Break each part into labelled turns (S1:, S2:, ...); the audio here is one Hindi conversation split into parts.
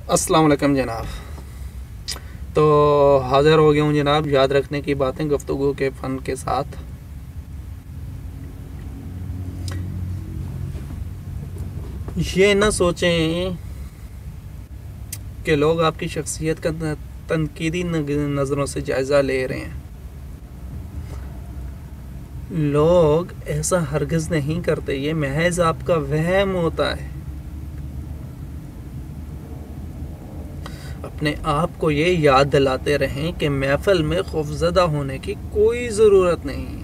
S1: अस्सलाम वालेकुम जनाब। तो हाज़िर हो गया हूँ जनाब याद रखने की बातें गुफ्तगू के फ़न के साथ। ये ना सोचें कि लोग आपकी शख्सियत का तनकीदी नज़रों से जायज़ा ले रहे हैं। लोग ऐसा हरगिज़ नहीं करते, ये महज आपका वहम होता है। अपने आप को ये याद दिलाते रहें कि महफिल में खौफज़दा होने की कोई ज़रूरत नहीं है।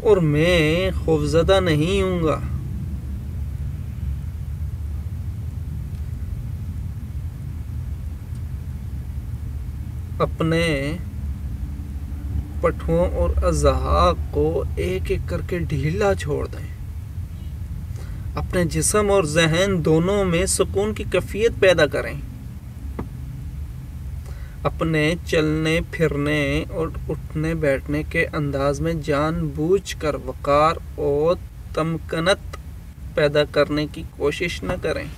S1: और मैं खौफज़दा नहीं हूँगा। अपने पठुओं और अज़हाक को एक एक करके ढीला छोड़ दें। अपने जिस्म और जहन दोनों में सुकून की कैफियत पैदा करें। अपने चलने फिरने और उठने बैठने के अंदाज में जानबूझकर वक़ार और तमकनत पैदा करने की कोशिश न करें।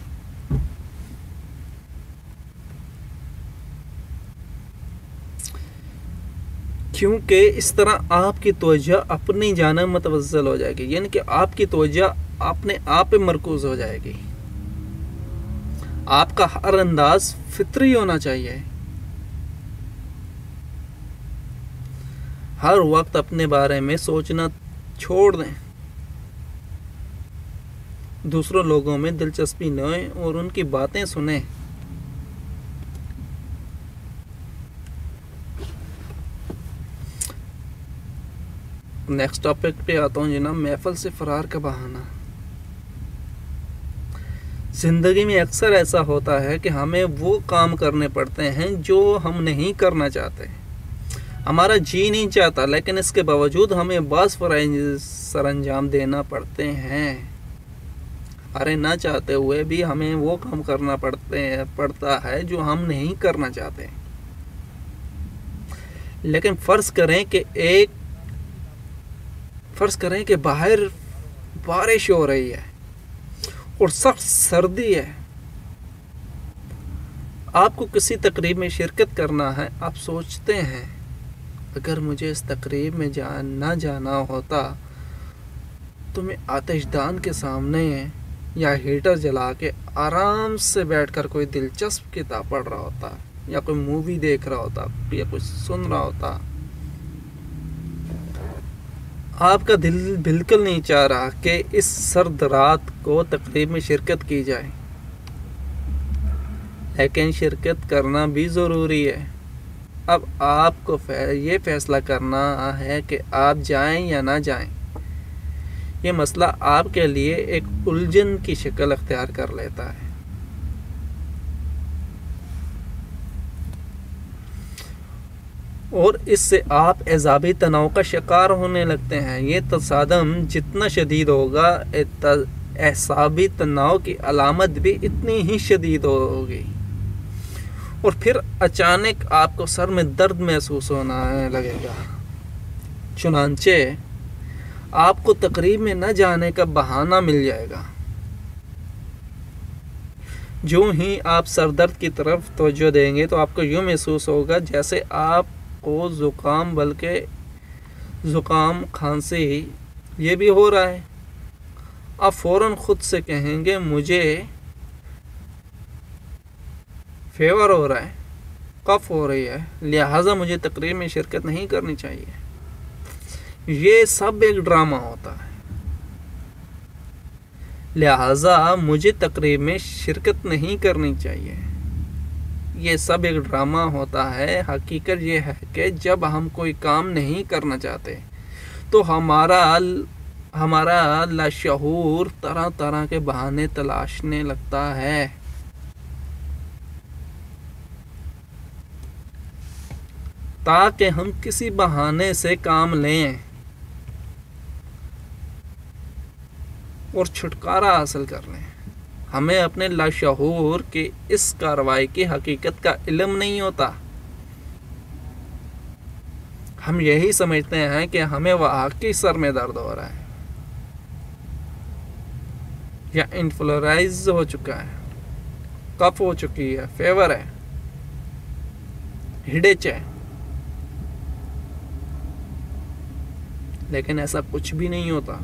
S1: क्योंकि इस तरह आपकी तवज्जो अपनी जानिब मुतवज्जल हो जाएगी, यानी कि आपकी तवज्जो अपने आप पे मरकूज हो जाएगी। आपका हर अंदाज फितरी होना चाहिए। हर वक्त अपने बारे में सोचना छोड़ दें। दूसरों लोगों में दिलचस्पी न लें और उनकी बातें सुनें। नेक्स्ट टॉपिक पे आता हूँ जनाब, महफिल से फरार का बहाना। ज़िंदगी में अक्सर ऐसा होता है कि हमें वो काम करने पड़ते हैं जो हम नहीं करना चाहते। हमारा जी नहीं चाहता, लेकिन इसके बावजूद हमें बस सरंजाम देना पड़ते हैं। अरे ना चाहते हुए भी हमें वो काम करना पड़ता है जो हम नहीं करना चाहते। लेकिन फ़र्ज़ करें कि बाहर बारिश हो रही है और सख्त सर्दी है। आपको किसी तकरीब में शिरकत करना है। आप सोचते हैं, अगर मुझे इस तकरीब में ना जाना होता तो मैं आतिशदान के सामने या हीटर जला के आराम से बैठकर कोई दिलचस्प किताब पढ़ रहा होता, या कोई मूवी देख रहा होता, या कुछ सुन रहा होता। आपका दिल बिल्कुल नहीं चाह रहा कि इस सर्द रात को तकरीब में शिरकत की जाए, लेकिन शिरकत करना भी ज़रूरी है। अब आपको ये फ़ैसला करना है कि आप जाएं या ना जाएं। ये मसला आपके लिए एक उलझन की शक्ल अख्तियार कर लेता है। और इससे आप एज़ाबी तनाव का शिकार होने लगते हैं। ये तसादम जितना शदीद होगा, एज़ाबी तनाव की अलामत भी इतनी ही शदीद होगी। और फिर अचानक आपको सर में दर्द महसूस होने लगेगा। चुनांचे आपको तकरीब में न जाने का बहाना मिल जाएगा। जो ही आप सरदर्द की तरफ तवज्जो देंगे तो आपको यूँ महसूस होगा जैसे आपको ज़ुकाम, बल्कि ज़ुकाम खांसी ये भी हो रहा है। आप फ़ौरन ख़ुद से कहेंगे, मुझे फेवर हो रहा है, कफ हो रही है, लिहाजा मुझे तकरीब में शिरकत नहीं करनी चाहिए। ये सब एक ड्रामा होता है, लिहाजा मुझे तकरीब में शिरकत नहीं करनी चाहिए। ये सब एक ड्रामा होता है। हकीकत ये है कि जब हम कोई काम नहीं करना चाहते तो हमारा लाशऊर तरह तरह के बहाने तलाशने लगता है। ताकि हम किसी बहाने से काम लें और छुटकारा हासिल कर लें। हमें अपने लाशऊर की इस कार्रवाई की हकीकत का इल्म नहीं होता। हम यही समझते हैं कि हमें वाकई सर में दर्द हो रहा है या इन्फ्लुएंजा हो चुका है, कफ हो चुकी है, फीवर है, हिडेच है, लेकिन ऐसा कुछ भी नहीं होता।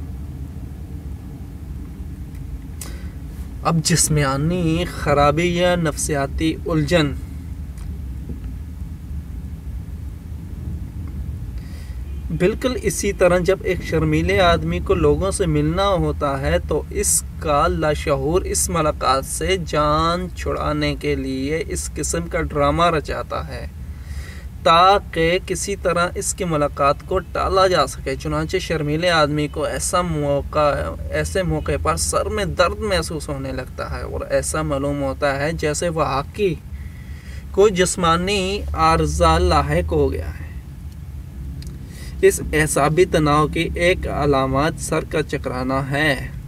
S1: अब जिस्मानी खराबी या नफ्सियाती उलझन बिल्कुल इसी तरह जब एक शर्मीले आदमी को लोगों से मिलना होता है तो इसका लाशऊर इस मुलाकात से जान छुड़ाने के लिए इस किस्म का ड्रामा रचाता है ताकि किसी तरह इसकी मुलाकात को टाला जा सके। चुनांचे शर्मीले आदमी को ऐसे मौके पर सर में दर्द महसूस होने लगता है और ऐसा मालूम होता है जैसे वाकई कोई जिस्मानी आर्जा लाहिक हो गया है। इस एसाबी तनाव की एक अलामत सर का चकराना है।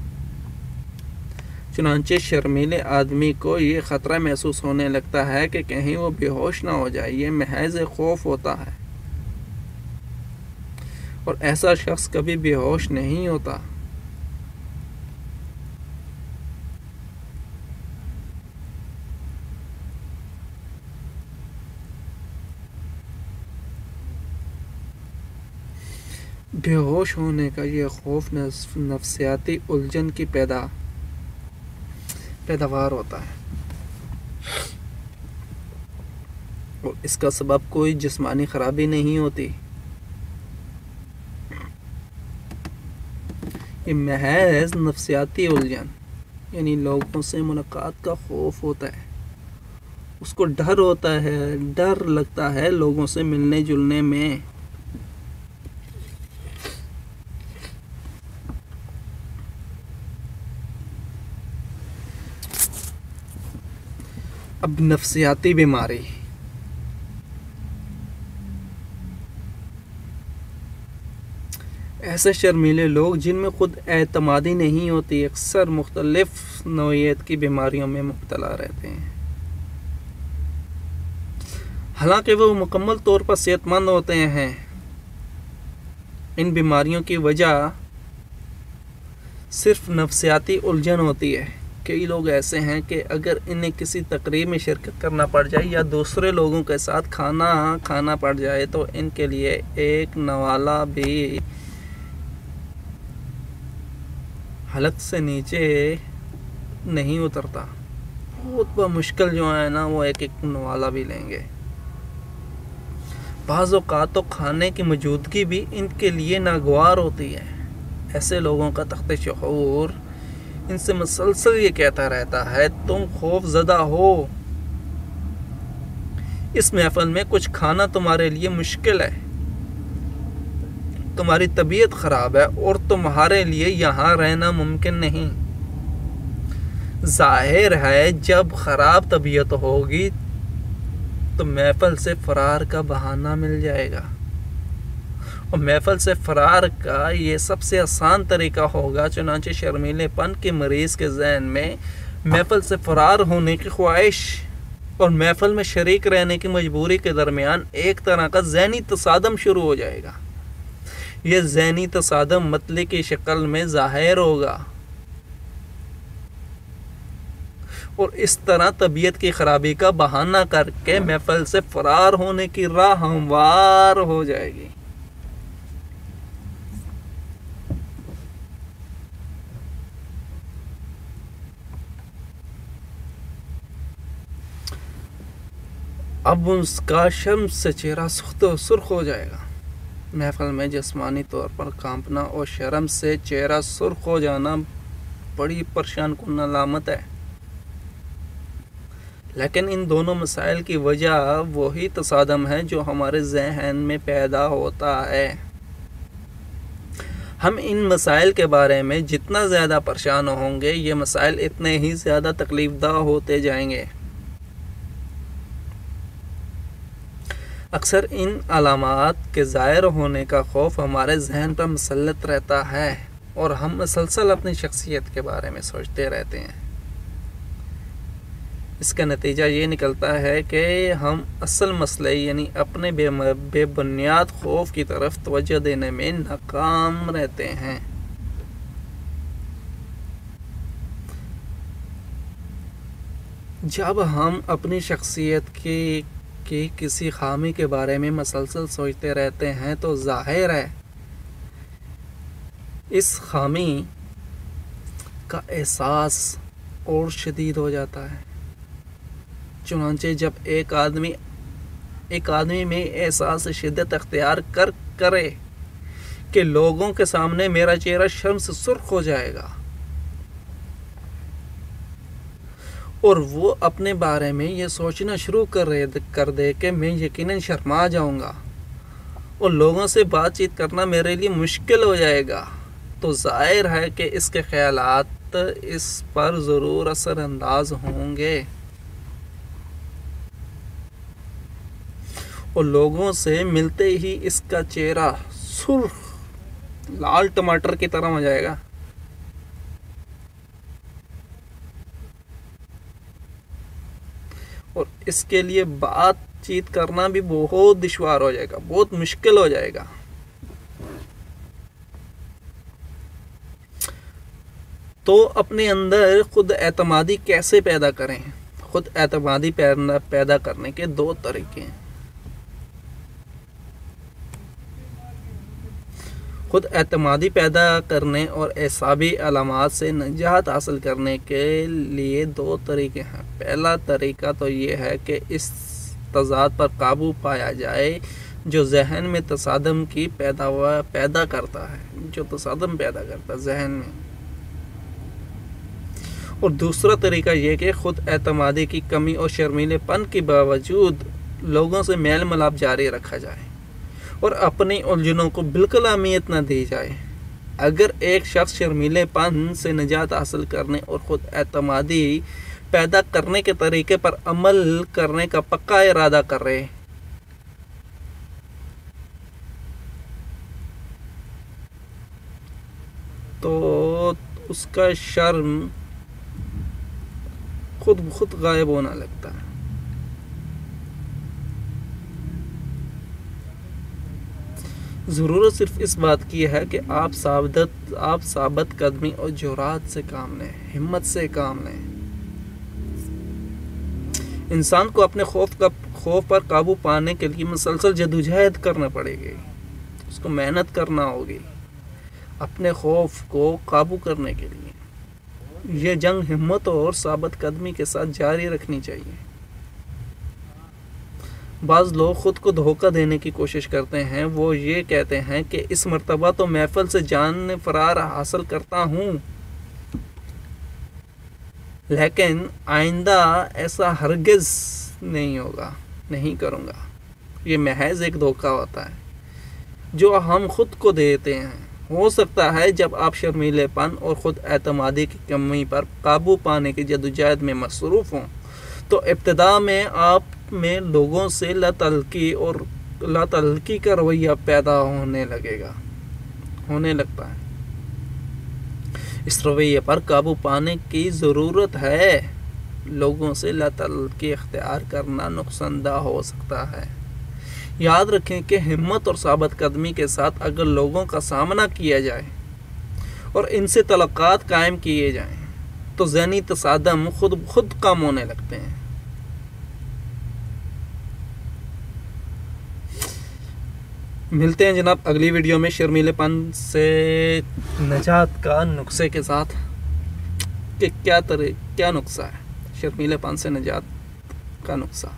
S1: चुनांचे शर्मीले आदमी को ये ख़तरा महसूस होने लगता है कि कहीं वो बेहोश ना हो जाए। ये महज खौफ होता है और ऐसा शख्स कभी बेहोश नहीं होता। बेहोश होने का ये खौफ नफ्सियाती उलझन की पैदावार होता है और इसका सबब कोई जिस्मानी खराबी नहीं होती। ये महज नफ्सियाती उलझन यानी लोगों से मुलाकात का खौफ होता है। उसको डर होता है, डर लगता है लोगों से मिलने जुलने में। अब नफ्सियाती बीमारी ऐसे शर्मीले लोग जिनमें खुद एतमादी नहीं होती अक्सर मुख्तलिफ नौइयत की बीमारियों में मुब्तला रहते हैं। हालांकि वो मुकम्मल तौर पर सेहतमंद होते हैं। इन बीमारियों की वजह सिर्फ नफ्सियाती उलझन होती है। कई लोग ऐसे हैं कि अगर इन्हें किसी तकरीब में शिरकत करना पड़ जाए या दूसरे लोगों के साथ खाना पड़ जाए तो इनके लिए एक नवाला भी हलक से नीचे नहीं उतरता। बहुत मुश्किल जो है ना वो एक नवाला भी लेंगे। बाज़ औक़ात तो खाने की मौजूदगी भी इनके लिए नागवार होती है। ऐसे लोगों का तख्त शऊर इनसे मुसलसल ये कहता रहता है तुम खौफज़दा हो, इस महफिल में कुछ खाना तुम्हारे लिए मुश्किल है, तुम्हारी तबीयत खराब है और तुम्हारे लिए यहाँ रहना मुमकिन नहीं। जाहिर है जब खराब तबीयत होगी तो महफिल से फरार का बहाना मिल जाएगा और महफिल से फरार का ये सबसे आसान तरीका होगा। चुनांचे शर्मीलेपन के मरीज़ के जहन में महफिल से फरार होने की ख्वाहिश और महफिल में शरीक रहने की मजबूरी के दरमियान एक तरह का ज़हनी तसादम शुरू हो जाएगा। यह ज़हनी तसादम मतले की शक्ल में ज़ाहिर होगा और इस तरह तबीयत की खराबी का बहाना करके महफिल से फरार होने की राह हमवार हो जाएगी। अब उसका शर्म से चेहरा सुर्ख हो जाएगा। महफिल में जिस्मानी तौर पर कांपना और शर्म से चेहरा सुर्ख हो जाना बड़ी परेशान कुन अलामत है। लेकिन इन दोनों मसाइल की वजह वही तसादम है जो हमारे जहन में पैदा होता है। हम इन मसाइल के बारे में जितना ज़्यादा परेशान होंगे ये मसाइल इतने ही ज़्यादा तकलीफ़दा होते जाएंगे। अक्सर इन अलामात के ज़ाहिर होने का खौफ हमारे जहन पर मुसल्लत रहता है और हम मुसलसल अपनी शख्सियत के बारे में सोचते रहते हैं। इसका नतीजा ये निकलता है कि हम असल मसले यानी अपने बेबुनियाद खौफ की तरफ तवज्जो देने में नाकाम रहते हैं। जब हम अपनी शख्सियत की किसी खामी के बारे में मसलसल सोचते रहते हैं तो जाहिर है इस खामी का एहसास और शदीद हो जाता है। चुनांचे जब एक आदमी में एहसास शिद्दत अख्तियार करे कि लोगों के सामने मेरा चेहरा शर्म से सुर्ख हो जाएगा और वो अपने बारे में ये सोचना शुरू कर दे कि मैं यकीनन शर्मा जाऊंगा और लोगों से बातचीत करना मेरे लिए मुश्किल हो जाएगा, तो जाहिर है कि इसके ख्यालात इस पर ज़रूर असरअंदाज होंगे और लोगों से मिलते ही इसका चेहरा सुर्ख लाल टमाटर की तरह हो जाएगा। और इसके लिए बातचीत करना भी बहुत दुश्वार हो जाएगा, बहुत मुश्किल हो जाएगा। तो अपने अंदर खुद एतमादी कैसे पैदा करें? खुद एतमादी पैदा करने के दो तरीके हैं। खुद एतमादी पैदा करने और एसाबी अलामात से निजात हासिल करने के लिए दो तरीके हैं। पहला तरीका तो ये है कि इस तज़ाद पर काबू पाया जाए जो जहन में तसादम की पैदा करता है, जो तसादम पैदा करता है जहन में। और दूसरा तरीका ये कि खुद एतमादी की कमी और शर्मीलेपन के बावजूद लोगों से मेल मिलाप जारी रखा जाए और अपनी उलझनों को बिल्कुल अहमियत न दी जाए। अगर एक शख्स शर्मीलेपन से निजात हासिल करने और ख़ुद एतमादी पैदा करने के तरीके पर अमल करने का पक्का इरादा करे तो उसका शर्म खुद ब खुद गायब होना लगता है। ज़रूरत सिर्फ इस बात की है कि आप साबित कदमी और जुरात से काम लें, हिम्मत से काम लें। इंसान को अपने खौफ पर काबू पाने के लिए मुसलसल जदोजहद करना पड़ेगी, उसको मेहनत करना होगी अपने खौफ को काबू करने के लिए। ये जंग हिम्मत और साबित कदमी के साथ जारी रखनी चाहिए। बाज़ लोग ख़ुद को धोखा देने की कोशिश करते हैं। वो ये कहते हैं कि इस मर्तबा तो महफिल से जान फरार हासिल करता हूँ, लेकिन आइंदा ऐसा हरगिज़ नहीं होगा, नहीं करूँगा। ये महज एक धोखा होता है जो हम खुद को देते हैं। हो सकता है जब आप शर्मीलेपन और ख़ुद एतमादी की कमी पर काबू पाने की जदोजहद में मसरूफ़ हों तो इब्तिदा में आप में लोगों से लातल्की का रवैया पैदा होने लगता है। इस रवैये पर काबू पाने की ज़रूरत है। लोगों से लातल्की इख्तियार करना नुकसानदा हो सकता है। याद रखें कि हिम्मत और साबित कदमी के साथ अगर लोगों का सामना किया जाए और इनसे तलक़ात कायम किए जाएं तो ज़हनी तसादम खुद कम होने लगते हैं। मिलते हैं जनाब अगली वीडियो में शर्मीलेपन से निजात का नुस्खे के साथ कि क्या नुस्खा है शर्मीलेपन से निजात का नुस्खा।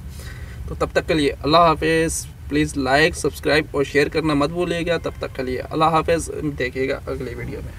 S1: तो तब तक के लिए अल्लाह हाफिज़। प्लीज़ लाइक, सब्सक्राइब और शेयर करना मत भूलिएगा। तब तक के लिए अल्लाह हाफिज़। देखिएगा अगली वीडियो में।